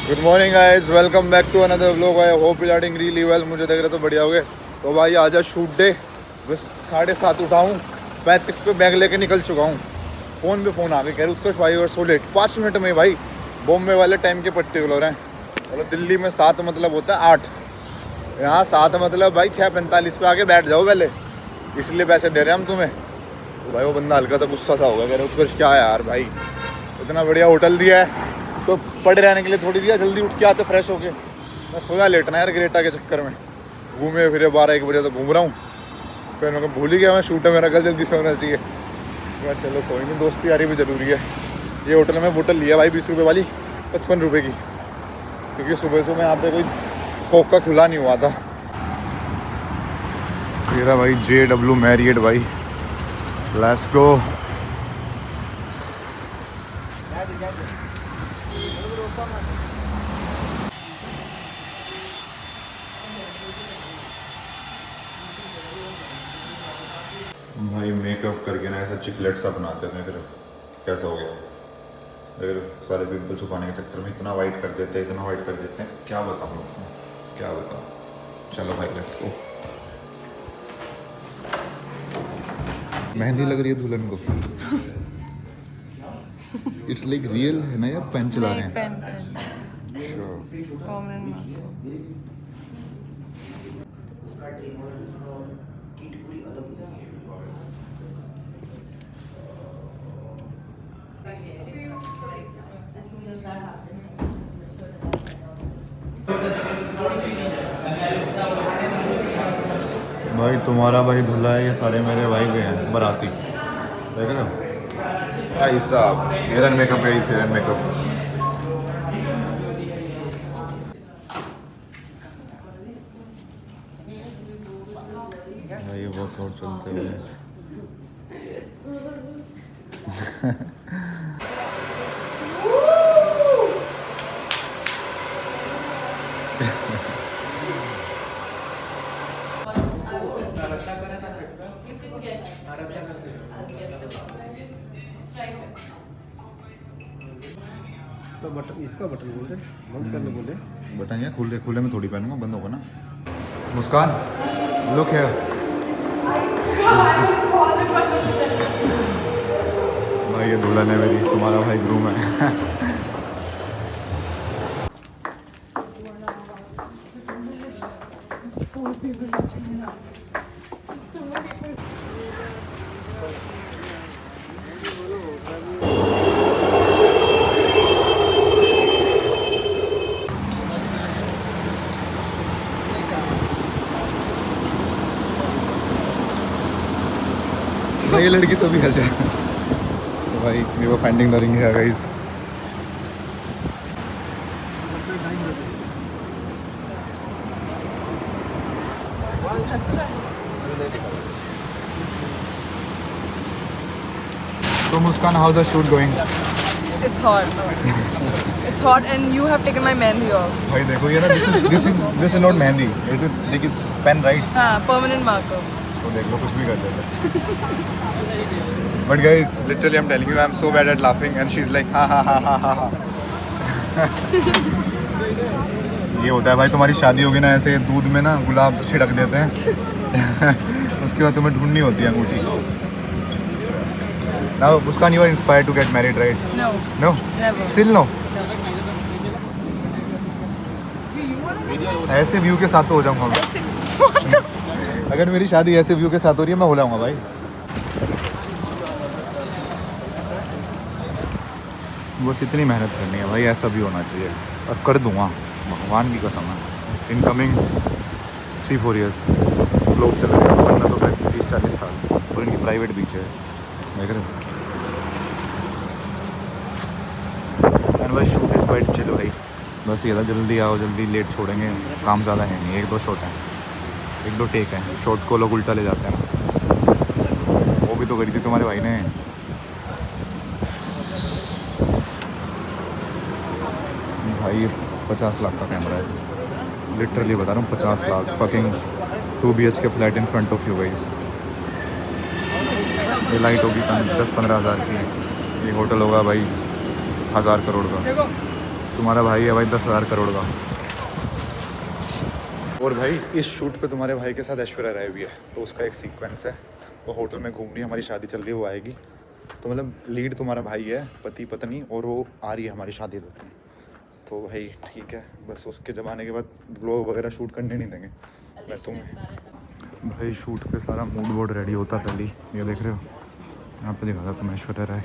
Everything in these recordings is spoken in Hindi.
Good morning guys, welcome back to another vlog. I hope you are really well. मुझे देख रहे तो बढ़िया हो गए। तो भाई आज शूट डे, बस 7:30 उठा हूँ, 35 पे बैग लेके निकल चुका हूँ। फ़ोन पे फ़ोन आ गए, कह रहे उत्कर्ष भाई और सो लेट 5 मिनट में। भाई बॉम्बे वाले टाइम के पर्टिकुलर हैं। मतलब दिल्ली में 7 मतलब होता है 8, यहाँ 7 मतलब भाई 6:45 पे आके बैठ जाओ पहले, इसलिए पैसे दे रहे हैं हम तुम्हें। तो भाई वो बंदा हल्का सा गुस्सा सा होगा, कह रहे उत्कर्ष क्या है यार भाई, इतना बढ़िया होटल दिया है तो पड़े रहने के लिए थोड़ी दिया, जल्दी उठ के आते फ्रेश होके। मैं सोया लेटना यार ग्रेटा के चक्कर में, घूमे फिरे 12-1 बजे तो घूम रहा हूँ। फिर मैं भूल ही गया मैं शूट है मेरा, कल जल्दी सोना चाहिए। मैं चलो कोई नहीं, दोस्ती यारी भी ज़रूरी है। ये होटल में बोतल लिया भाई 20 रुपये वाली, 55 रुपये की, क्योंकि सुबह सुबह यहाँ पे कोई कोक का खुला नहीं हुआ था। तेरा भाई JW मैरियट भाई, लेट्स गो। भाई मेकअप करके ना ऐसा चिकलेट सा बनाते हैं, फिर कैसा हो गया। अगर सारे पिंपल छुपाने के चक्कर में इतना वाइट कर देते हैं, इतना वाइट कर देते हैं, क्या बताऊँ आपको, क्या बताऊँ। चलो भाई लेट्स गो। मेहंदी लग रही है दुल्हन को। इट्स लाइक रियल है ना यार, पेन चला रहे हैं। पेन भाई तुम्हारा भाई धुला है, ये सारे मेरे भाई भी हैं बाराती, देख रहे हो भाई साहब। हेयर मेकअप है, हेयर मेकअप। भाई ये वर्कआउट चलते हुए तो बटन, इसका बटन बोल रहे, बंद करने बोले। बटन या खुले खुले में थोड़ी पहनूंगा, बंद होगा ना। मुस्कान लुक है भाई, ये दुल्हन है मेरी, तुम्हारा भाई ग्रूम है। भाई ये लड़की तो भी हर जाए। तो भाई we were finding the ring here guys. So Muskan, how the shoot going? It's hot. It's hot and you have taken my mehendi off. भाई देखो ये ना, this is not mehndi, it is like it's pen right? हाँ, permanent marker. तो देख लो कुछ भी कर देते। But guys, literally I'm telling you, I'm so bad at laughing and she's like ha ha ha ha ha ha. ये होता है भाई, तुम्हारी शादी होगी ना, ऐसे दूध में ना गुलाब छिड़क देते हैं। उसके बाद तुम्हें ढूंढनी होती है अंगूठी। Now Muskan, you are inspired to get married, right? No. No? Never. Still no? No. ऐसे व्यू के साथ तो हो जाऊंगा मैं। अगर मेरी शादी ऐसे व्यू के साथ हो रही है, मैं हो जाऊंगा भाई। बस इतनी मेहनत करनी है भाई, ऐसा भी होना चाहिए, और कर दूंगा भगवान की कसम है। इनकमिंग 3-4 ईयर्स लोग चल रहे हैं, वरना तो भाई 30-40 साल। और इनकी प्राइवेट बीच है, देख रहे हो। एंड भाई शूट इज क्वाइट चिल भाई, बस ये था जल्दी आओ जल्दी, लेट छोड़ेंगे, काम ज़्यादा है नहीं, 1-2 शॉट हैं, 1-2 टेक हैं। शॉट को लोग उल्टा ले जाते हैं ना, वो भी तो करी थी तुम्हारे भाई ने। भाई ये 50 लाख का कैमरा है, लिटरली बता रहा हूँ 50 lakh. Fucking 2 BHK flat in front of you guys. ये लाइट होगी 10-15 हज़ार की, ये होटल होगा भाई 1000 करोड़ का। तुम्हारा भाई है भाई 10,000 करोड़ का। और भाई इस शूट पे तुम्हारे भाई के साथ ऐश्वर्या राय भी है, तो उसका एक सीक्वेंस है। वो होटल में घूम रही है, हमारी शादी चल रही है, वो आएगी। तो मतलब लीड तुम्हारा भाई है, पति पत्नी, और वो आ रही है हमारी शादी देखने। तो भाई ठीक है, बस उसके ज़माने के बाद व्लॉग वगैरह शूट करने नहीं देंगे। मैं तुम भाई शूट पे सारा मूड बोर्ड रेडी होता पहले, ये देख रहे हो, यहाँ पे दिखा था तुम ऐश्वर्या राय।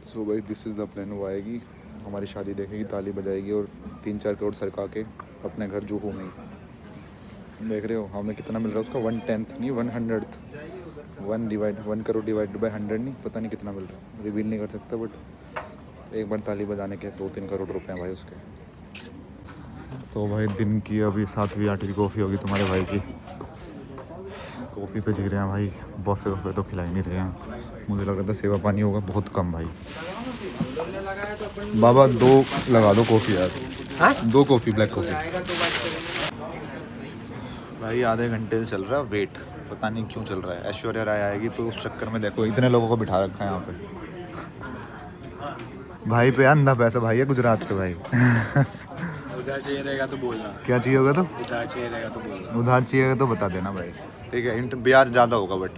सो भाई दिस इज़ द प्लान। वो आएगी, हमारी शादी देखेगी, ताली बजाएगी और 3-4 करोड़ सरका के अपने घर जो घूमेगी। देख रहे हो हमें कितना मिल रहा है उसका, 1/10 नहीं 1/100, 1 करोड़ डिवाइड बाई 100 नहीं, पता नहीं कितना मिल रहा है, रिवील नहीं कर सकता। बट एक बार ताली बजाने के 2-3 करोड़ रुपए हैं भाई उसके। तो भाई दिन की अभी 7वीं 8वीं कॉफ़ी होगी तुम्हारे भाई की। कॉफ़ी पे जी रहे हैं भाई, बफे वफे तो खिला ही नहीं रहे हैं। मुझे लग रहा था सेवा पानी होगा बहुत कम भाई। बाबा 2 लगा दो कॉफ़ी यार। हाँ? 2 कॉफ़ी, ब्लैक कॉफ़ी भाई। आधे घंटे से चल रहा है वेट, पता नहीं क्यों चल रहा है। ऐश्वर्या राय आएगी तो उस चक्कर में देखो इतने लोगों को बिठा रखा है यहाँ पे। भाई पे अंधा पैसा भाई है गुजरात से भाई। उधार चाहिए रहेगा तो बोलना। क्या चाहिए होगा तो? उधार चाहिए रहेगा तो बोलना। उधार चाहिए तो बता देना भाई, ठीक है। ब्याज ज़्यादा होगा but.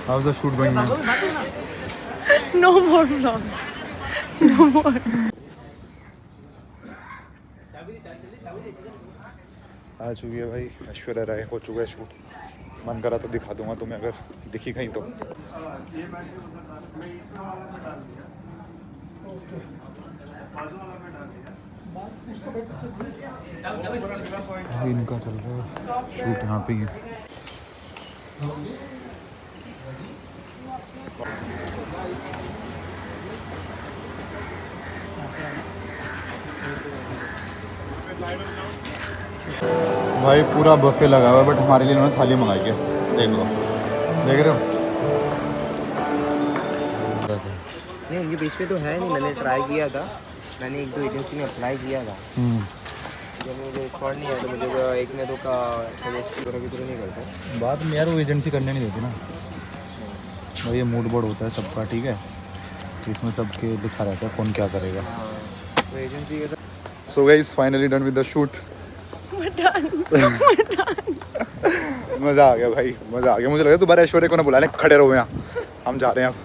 How's the shoot going now? No more vlogs. No more. आ चुकी है भाई ऐश्वर्या राय, हो चुका है शूट। मन करा तो दिखा दूंगा तुम्हें अगर दिखी कहीं तो। इनका चल रहा है शूट यहाँ पे ही है। भाई पूरा बफे लगा हुआ है बट हमारे लिए उन्होंने थाली मंगाई है, देख लो, देख रहे हो। नहीं उनके बीच में तो है नहीं, मैंने ट्राई किया था, मैंने 1-2 एजेंसी में अप्लाई किया था, जब मुझे रिस्पॉन्ड नहीं आया तो मुझे एक ने तो का सजेस्ट करो कि नहीं करता। बाद में यार वो एजेंसी करने नहीं देती ना, और ये मूड बोर्ड होता है सबका, ठीक है, इसमें सबके लिखा रहता है कौन क्या करेगा। तो एजेंसी के साथ। So guys finally done with the shoot. मज़ा आ गया भाई, मज़ा आ गया। मुझे लगा दोबारा ऐश्वर्या को ना बुला लें, खड़े रहो यहाँ, हम जा रहे हैं अब।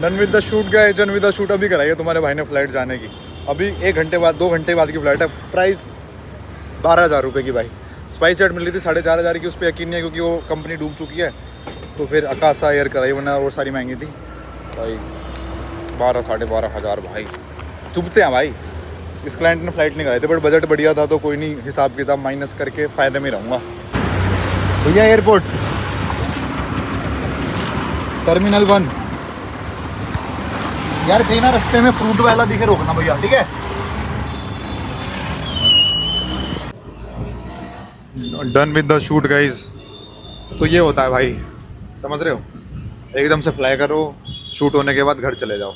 डन विद द शूट गए, डन विद द शूट। अभी कराई है तुम्हारे भाई ने फ्लाइट जाने की, अभी 1 घंटे बाद 2 घंटे बाद की फ्लाइट है। प्राइस 12,000 रुपये की भाई। स्पाइस जेट मिल रही थी 4,500 की, उस पर यकीन नहीं है क्योंकि वो कंपनी डूब चुकी है। तो फिर अकाशा एयर कराई, वरना वो सारी महंगी थी भाई। 12-12,500 भाई, चुभते हैं भाई। इस क्लाइंट ने फ्लाइट नहीं कराई थी बट बजट बढ़िया था तो कोई नहीं, हिसाब किताब माइनस करके फ़ायदे में रहूँगा। भैया एयरपोर्ट टर्मिनल 1 यार, कहीं ना रास्ते में फ्रूट वाला दिखे रोकना भैया, ठीक है। Done with the shoot guys. तो ये होता है भाई, समझ रहे हो, एकदम से फ्लाई करो, शूट होने के बाद घर चले जाओ।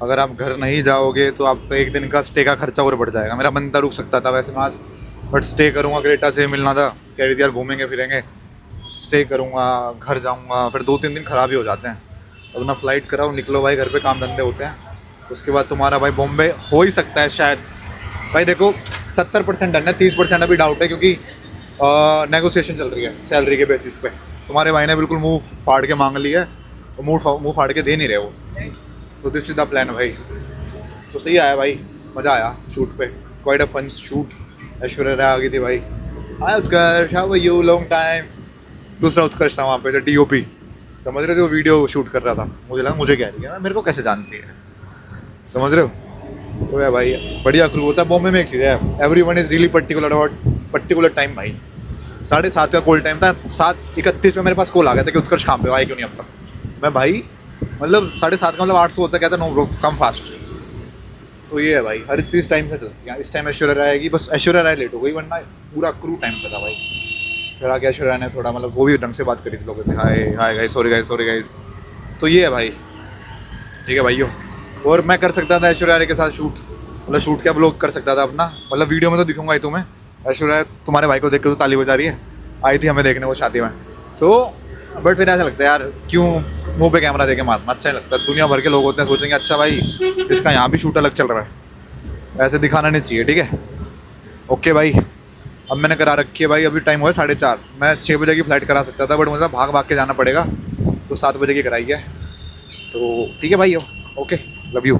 अगर आप घर नहीं जाओगे तो आपका 1 दिन का स्टे का खर्चा और बढ़ जाएगा। मेरा मन था रुक सकता था वैसे मैं आज, बट स्टे करूँगा। ग्रेटा से मिलना था, कह रही थी यार घूमेंगे फिरेंगे, स्टे करूँगा, घर जाऊँगा, फिर 2-3 दिन ख़राब ही हो जाते हैं। अपना फ़्लाइट कराओ, निकलो भाई, घर पे काम धंधे होते हैं। उसके बाद तुम्हारा भाई बॉम्बे हो ही सकता है शायद। भाई देखो 70% डन है, 30% अभी डाउट है क्योंकि नेगोशिएशन चल रही है सैलरी के बेसिस पे। तुम्हारे भाई ने बिल्कुल मुंह फाड़ के मांग लिया है, तो मुंह फाड़ के दे नहीं रहे वो। तो दिस इज़ द प्लान भाई। तो सही आया भाई, मज़ा आया शूट पे, quite a fun shoot. Aishwarya Rai आ गई थी भाई। Hi Utkarsh, how are you, long time. दूसरा उत्कर्ष था वहाँ पे, जो DOP, समझ रहे हो, जो वीडियो शूट कर रहा था। मुझे लगा मुझे कह रही है, मेरे को कैसे जानती है, समझ रहे हो। तो है भाई, बढ़िया क्रू होता है बॉम्बे में। एक चीज़ है, everyone is really particular about particular time भाई। 7:30 का कॉल टाइम था, 7:31 में मेरे पास कॉल आ गया था कि उत्कर्ष कहाँ पे आए क्यों नहीं अब तक। मैं भाई मतलब 7:30 का मतलब 8 तो होता, कहता नो ब्रो कम फास्ट। तो ये है भाई, हर चीज़ टाइम से चलती है। इस टाइम ऐश्वर्या राय आएगी, बस ऐश्वर्या राय लेट हो गई, वरना पूरा क्रू टाइम पे था भाई। फिर आगे ऐश्वर्या ने थोड़ा मतलब वो भी ढंग से बात करी थी लोगों से, hi hi guys, sorry guys, sorry guys. तो ये है भाई, ठीक है भाइयों, और मैं कर सकता था ऐश्वर्या राय के साथ शूट, मतलब शूट क्या ब्लॉग कर सकता था अपना, मतलब वीडियो में तो दिखूंगा ही तुम्हें। ऐश्वर्या तुम्हारे भाई को देख के तो ताली बजा रही है, आई थी हमें देखने को शादी में। तो बट फिर ऐसा लगता है यार क्यों मुंह पे कैमरा देके मारना, अच्छा नहीं लगता। दुनिया भर के लोग होते हैं, सोचेंगे अच्छा भाई इसका यहाँ भी शूट अलग चल रहा है, ऐसे दिखाना नहीं चाहिए, ठीक है। ओके भाई, अब मैंने करा रखी है भाई, अभी टाइम हुआ है 4:30। मैं 6 बजे की फ़्लाइट करा सकता था बट मुझे भाग भाग के जाना पड़ेगा, तो 7 बजे की कराई है। तो ठीक है भाई, okay, love you.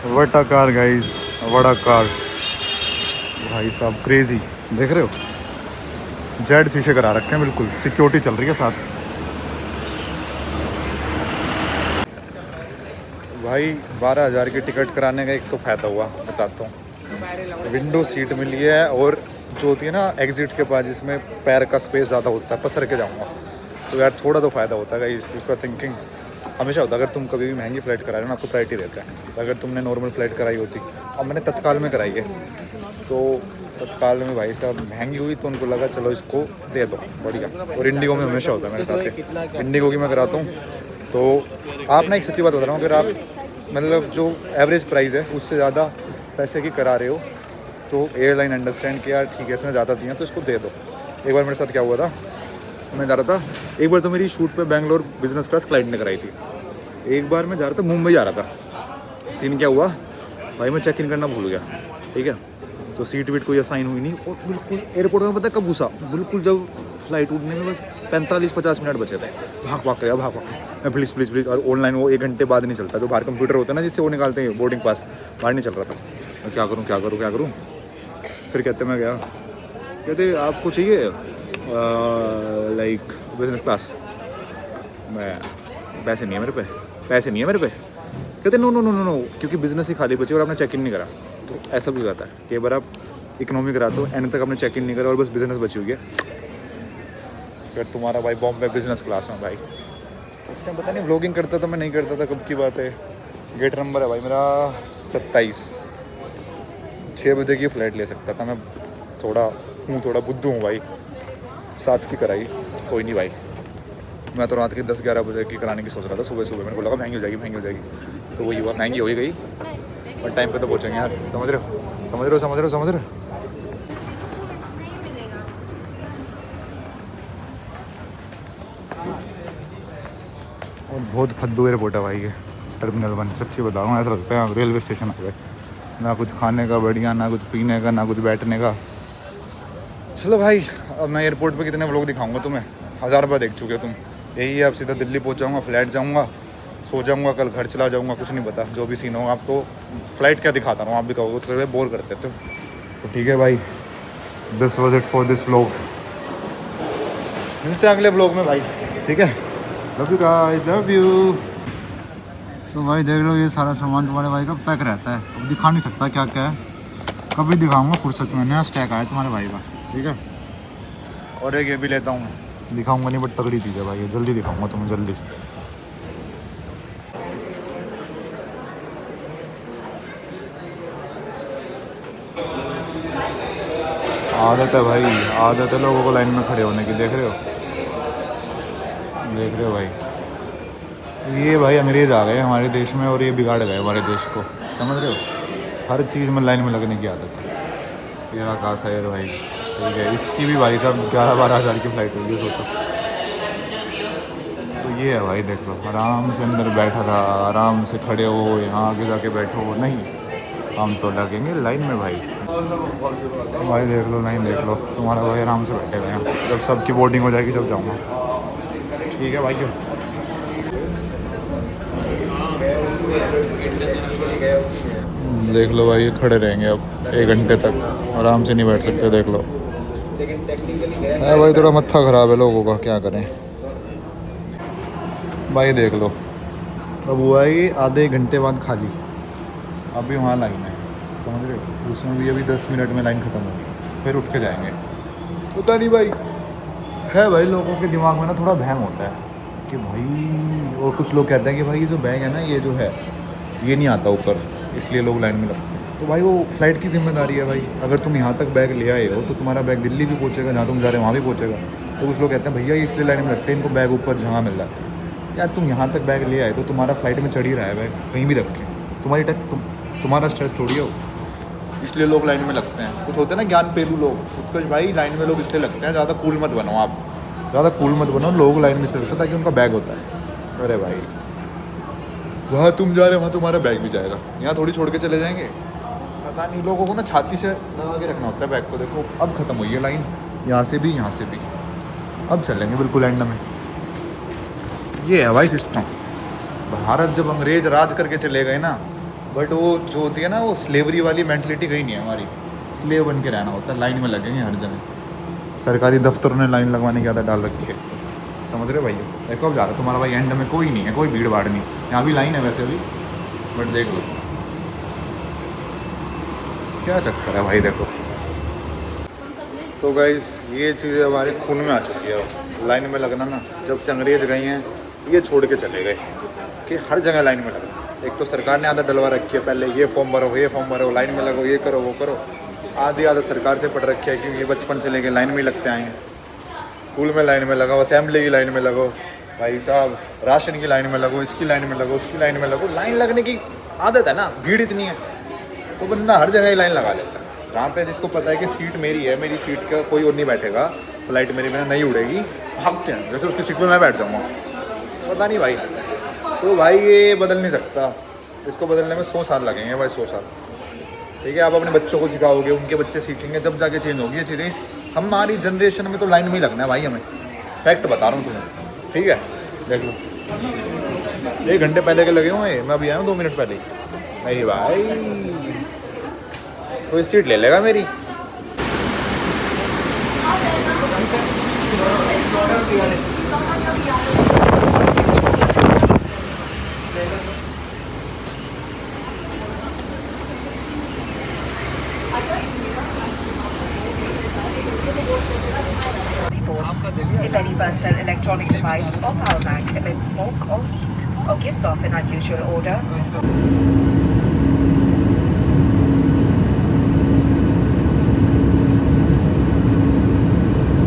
What a car guys, what a car भाई साहब, क्रेजी। देख रहे हो, जेड शीशे करा रखे हैं, बिल्कुल सिक्योरिटी चल रही है साथ। भाई 12,000 की टिकट कराने का एक तो फ़ायदा हुआ, बताता हूँ। विंडो सीट मिली है, और जो होती है ना एग्जिट के पास जिसमें पैर का स्पेस ज़्यादा होता है, पसर के जाऊँगा, तो यार थोड़ा तो फ़ायदा होता है। इफ़ यू आर थिंकिंग, हमेशा होता है अगर तुम कभी भी महंगी फ़्लाइट करा रहे हो ना, आपको प्रायोरिटी देता है। अगर तुमने नॉर्मल फ़्लाइट कराई होती, अब मैंने तत्काल में कराई है, तो तत्काल में भाई साहब महंगी हुई तो उनको लगा चलो इसको दे दो, बढ़िया। और इंडिगो में हमेशा होता है मेरे साथ, इंडिगो की मैं कराता हूँ। तो आप ना एक सच्ची बात बता रहा हूँ, अगर आप मतलब जो एवरेज प्राइस है उससे ज़्यादा पैसे की करा रहे हो, तो एयरलाइन अंडरस्टैंड किया ठीक है इसने ज़्यादा दिया तो इसको दे दो। एक बार मेरे साथ क्या हुआ था, मैं जा रहा था, एक बार तो मेरी शूट पे बेंगलोर बिजनेस क्लास क्लाइंट ने कराई थी। एक बार मैं जा रहा था, मुंबई जा रहा था, सीन क्या हुआ भाई, मैं चेक इन करना भूल गया, ठीक है। तो सीट वीट कोई असाइन हुई नहीं, और बिल्कुल एयरपोर्ट में पता है कब घुसा, बिल्कुल जब फ्लाइट उठने में बस 45-50 मिनट बचे थे, भाग भाग गया, भाग मैं प्लीज़ प्लीज़ प्लीज़। और ऑनलाइन वो 1 घंटे बाद नहीं चलता, जो बाहर कंप्यूटर होता है ना जिससे वो निकालते हैं बोर्डिंग पास, बाहर नहीं चल रहा था। मैं क्या करूँ क्या करूँ क्या करूँ, फिर कहते मैं गया, कहते आपको चाहिए लाइक बिजनेस क्लास। मैं पैसे नहीं है मेरे पे, पैसे नहीं है मेरे पे। कहते no no no no no, क्योंकि बिजनेस ही खाली बची और आपने चेक इन नहीं करा। तो ऐसा भी होता है कि एक बार आप इकोनॉमी कराते हो, एंड तक आपने चेक इन नहीं करा और बस बिजनेस बची हुई है, फिर तुम्हारा भाई बॉम्बे बिजनेस क्लास में। भाई उस टाइम पता नहीं व्लॉगिंग करता था मैं, नहीं करता था, कब की बात है। गेट नंबर है भाई मेरा 27, 6 बजे की फ़्लाइट ले सकता था मैं, थोड़ा बुद्धू हूँ भाई। 7 की कराई, कोई नहीं भाई, मैं तो रात के 10-11 बजे की कराने की सोच रहा था, सुबह मेरे को लगा महंगी हो जाएगी, तो वही हुआ, महंगी हो ही गई, और टाइम पे तो पहुँचेंगे यार, समझ रहे हो। और बहुत फद्दू एयरपोर्ट है भाई ये टर्मिनल 1, सच्ची बता रहा हूँ, ऐसा लगता है रेलवे स्टेशन आ गए, ना कुछ खाने का बढ़िया, ना कुछ पीने का, ना कुछ बैठने का। चलो भाई, अब मैं एयरपोर्ट पे कितने व्लॉग दिखाऊंगा तुम्हें, 1000 बार देख चुके हो तुम। यही है, अब सीधा दिल्ली पहुंच जाऊंगा, फ्लाइट जाऊंगा, सो जाऊंगा, कल घर चला जाऊंगा, कुछ नहीं पता, जो भी सीन हो। आपको फ्लाइट क्या दिखाता हूँ, आप भी कहोगे तो बोर कर देते हो। तो ठीक है भाई, this was it for this vlog, मिलते हैं अगले व्लॉग में भाई, ठीक है। Love you guys, love you. तो भाई देख लो, ये सारा सामान तुम्हारे भाई का पैक रहता है, अब दिखा नहीं सकता क्या क्या है, कभी दिखाऊंगा फुर्सत में। नया स्टैक आया तुम्हारे भाई का, ठीक है। और एक ये भी लेता हूँ, दिखाऊंगा नहीं बट तगड़ी चीज़ है भाई, ये जल्दी दिखाऊंगा तुम्हें, जल्दी। आदत है भाई, आदत है लोगों को लाइन में खड़े होने की, देख रहे हो भाई। ये भाई अंग्रेज़ आ गए हमारे देश में और ये बिगाड़ गए हमारे देश को, समझ रहे हो। हर चीज़ में लाइन में लगने की आदत है। ये आकाश है भाई, ठीक है, इसकी भी भाई साहब 11-12 हज़ार की फ़्लाइट होगी, सोचो। तो ये है भाई, देख लो, आराम से अंदर बैठा था, आराम से खड़े हो, यहाँ आगे जाके बैठो, नहीं हम तो लगेंगे लाइन में भाई। भाई देख लो, लाइन देख लो, तुम्हारा भाई आराम से बैठे हुए हैं, जब सबकी बोर्डिंग हो जाएगी जब जाऊँगा, ठीक है भाई। देख लो भाई, ये खड़े रहेंगे अब 1 घंटे तक, आराम से नहीं बैठ सकते, देख लो। है भाई, थोड़ा मत्था ख़राब है लोगों का, क्या करें भाई। देख लो, अब हुआ ये आधे घंटे बाद खाली, अभी वहाँ लाइन है, समझ रहे हो। उसमें भी अभी 10 मिनट में लाइन ख़त्म होगी, फिर उठ के जाएंगे, पता नहीं भाई। है भाई, लोगों के दिमाग में ना थोड़ा बहम होता है कि भाई, और कुछ लोग कहते हैं कि भाई ये जो बैग है ना, ये जो है ये नहीं आता ऊपर, इसलिए लोग लाइन में लगते हैं। तो भाई वो फ्लाइट की जिम्मेदारी है भाई, अगर तुम यहाँ तक बैग ले आए हो तो तुम्हारा बैग दिल्ली भी पहुँचेगा, जहाँ तुम जा रहे हो वहाँ भी पहुँचेगा। तो कुछ लोग कहते हैं भैया ये इसलिए लाइन में लगते हैं, इनको बैग ऊपर जहाँ मिल रहा है। यार तुम यहाँ तक बैग ले आए तो तुम्हारा फ्लाइट में चढ़ ही रहा है बैग कहीं भी रख के, तुम्हारा स्ट्रेस थोड़ी हो, इसलिए लोग लाइन में लगते हैं। कुछ होते हैं ना ज्ञान पेलू लोग, उत्कर्ष भाई लाइन में लोग इसलिए लगते हैं, ज़्यादा कूल मत बनो आप, ज़्यादा कूल मत बनो, लोग लाइन में इसलिए लगते हैं ताकि उनका बैग होता है। अरे भाई जहाँ तुम जा रहे हो वहाँ तुम्हारा बैग भी जाएगा, यहाँ थोड़ी छोड़ के चले जाएंगे। पता नहीं, लोगों को ना छाती से लगा के रखना होता है बैग को। देखो अब ख़त्म हुई है लाइन, यहाँ से भी यहाँ से भी, अब चलेंगे बिल्कुल एंड में। ये है भाई सिस्टम। भारत जब अंग्रेज राज करके चले गए ना, बट वो जो होती है ना वो स्लेवरी वाली मेंटलिटी गई नहीं है हमारी। स्लेव बन के रहना होता है, लाइन में लगेंगे हर जगह। सरकारी दफ्तरों ने लाइन लगवाने की आदत डाल रखी है, समझ रहे भैया। देखो अब जा रहा तुम्हारा भाई एंड में, कोई नहीं है, कोई भीड़ भाड़ नहीं। यहाँ भी लाइन है वैसे भी, बट देख लो क्या चक्कर है भाई। देखो तो गाइज ये चीज़ें हमारे खून में आ चुकी है, लाइन में लगना ना। जब से अंग्रेज गए हैं ये छोड़ के चले गए कि हर जगह लाइन में लगना। एक तो सरकार ने आदत डलवा रखी है, पहले ये फॉर्म भरो, ये फॉर्म भरो, लाइन में लगो, ये करो वो करो। आधी आदत सरकार से पढ़ रखी है, क्योंकि ये बचपन से लेके लाइन में ही लगते आए हैं। स्कूल में लाइन में लगो, असेंबली की लाइन में लगो, भाई साहब राशन की लाइन में लगो, इसकी लाइन में लगो, उसकी लाइन में लगो। लाइन लगने की आदत है ना, भीड़ इतनी है तो बंदा हर जगह ही लाइन लगा लेता है। जहाँ पे जिसको पता है कि सीट मेरी है, मेरी सीट का कोई और नहीं बैठेगा, फ्लाइट मेरी में नहीं उड़ेगी, भागते हैं जैसे उसकी सीट में मैं बैठ जाऊँगा। पता नहीं भाई। सो भाई ये बदल नहीं सकता, इसको बदलने में 100 साल लगेंगे भाई, 100 साल। ठीक है, आप अपने बच्चों को सिखाओगे, उनके बच्चे सीखेंगे, जब जाके चेंज होगी ये चीज़ें। इस हमारी जनरेशन में तो लाइन में ही लगना है भाई हमें, फैक्ट बता रहा हूँ तुम्हें। ठीक है, देख लो 1 घंटे पहले के लगे हुए हैं, मैं अभी आया हूँ 2 मिनट पहले ही। नहीं भाई कोई सीट ले लेगा मेरी। If any personal electronic device or power bank emits smoke or heat or gives off an unusual odor,